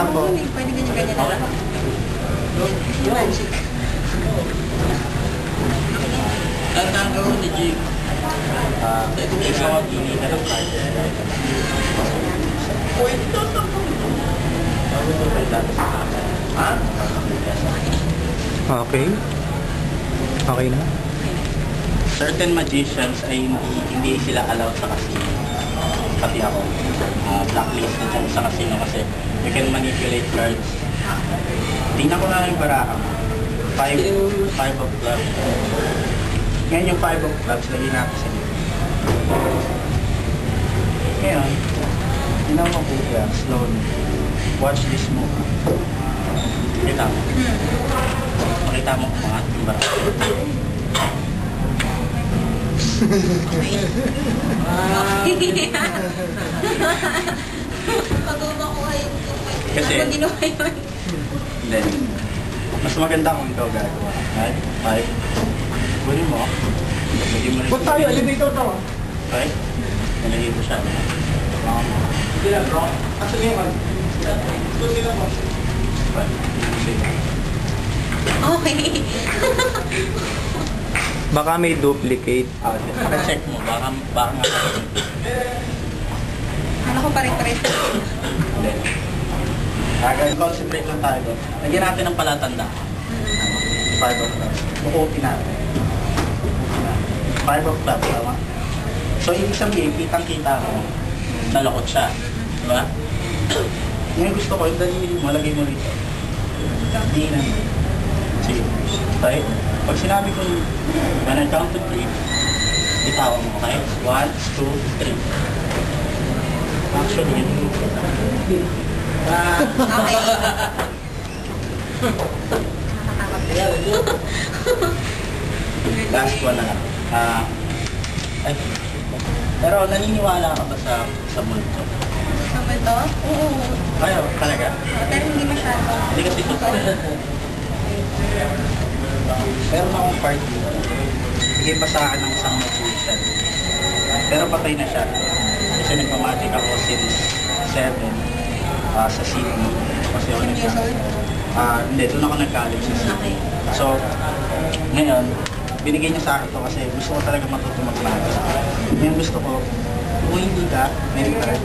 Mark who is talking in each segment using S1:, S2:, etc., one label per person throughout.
S1: Tambo.
S2: Pwede ganyan-ganyan na lang. Magic.
S1: Ang nagawin ni Jim. Ito may gawa pili ka ng card. Ha?
S3: Okay. Okay na.
S1: Certain magicians ay hindi sila allowed sa casino. Pati ako. Blacklist na dyan sa casino kasi you can manipulate cards. Tingnan ko na yung baraka. 5 of clubs. Ngayon yung 5 of clubs, lagyan natin sa dito. Ngayon, tingnan mo po yan, slowly. Watch this move. Kita mo. Makita mo kung mga yung baraka.
S2: Pag-uba ko ay
S1: kasi, then, mas maganda kung ikaw gagawa. Right? 5. Gawin mo. Lagyan mo rin.
S4: Ba't tayo? Elevator daw ah.
S1: Right? Nalagyan mo siya.
S4: Hindi lang bro. Kasi ngayon. Susi lang mo.
S2: Okay.
S3: Baka may duplicate.
S1: Check mo. Baka nga.
S2: Ano ko pare-pare?
S1: Concentrate lang tayo. Lagyan natin ng palatanda. 5 of clubs. Bukutin natin. 5 of clubs, tama? So, ibig sabihin, kitang-kita mo, nalokot siya. Diba? Ngayon gusto ko, yung dalili mo, lagay mo rito. Hindi na. Sige. Okay? Pag sinabi ko, when I count to 3, bitawan mo, okay? 1, 2, 3. Actually, yun.
S2: Okay.
S1: Last one na lang. Ay, pero naniniwala ka ba sa multo?
S2: Sa multo? Oo.
S1: Ayaw, talaga?
S2: Pero hindi masyado.
S1: Hindi kasi totoo. Pero akong party, bigay pa sa akin ng isang magician. Pero patay na siya. Kasi nagmamagic ako since 7 sa Sydney. Kasi ako hindi, doon ako nag-college sa Sydney. So, ngayon, binigay niya sa akin to kasi gusto ko talaga matuto mag-magic. Ngayon gusto ko, kung hindi ka, maybe ka rin.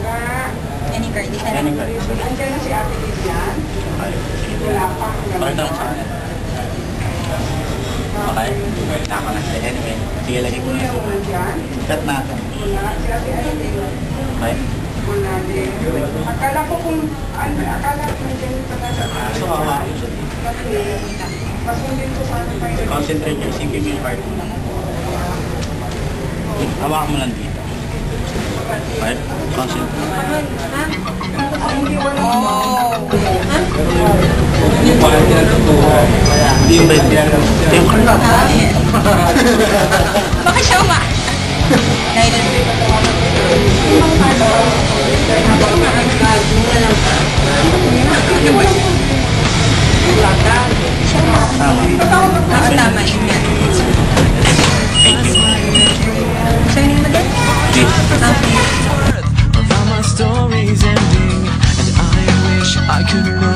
S2: Any card, isa
S1: Any
S2: lang.
S1: card, isa rin.
S4: Andiyan na si Ate Lilian.
S1: Okay, sige.
S4: Wala pa.
S1: Pakita mo sa akin. Okay? Nako na. Anyway, sige, lagay ko na yung cut natin.
S4: Wala. Si Ate Lilian.
S1: Okay?
S4: Wala din. Akala ko kung, akala ko nandiyan yung pala sa
S1: So, hawakin siya.
S4: Pasundin ko sana kayo.
S1: Concentrate yung isipin mo yung part mo. Hawakan mo lang dito. Okay? Concentrate.
S4: Hindi pa rin tinatutuhan.
S1: Hindi yung bait niya. Yung karla.
S2: Bakit siya uma? Dahil tama yun yan.
S1: Thank you.
S2: Sa'yo nang madal?
S1: This.
S2: Okay.
S5: How my story's ending, and I wish I could know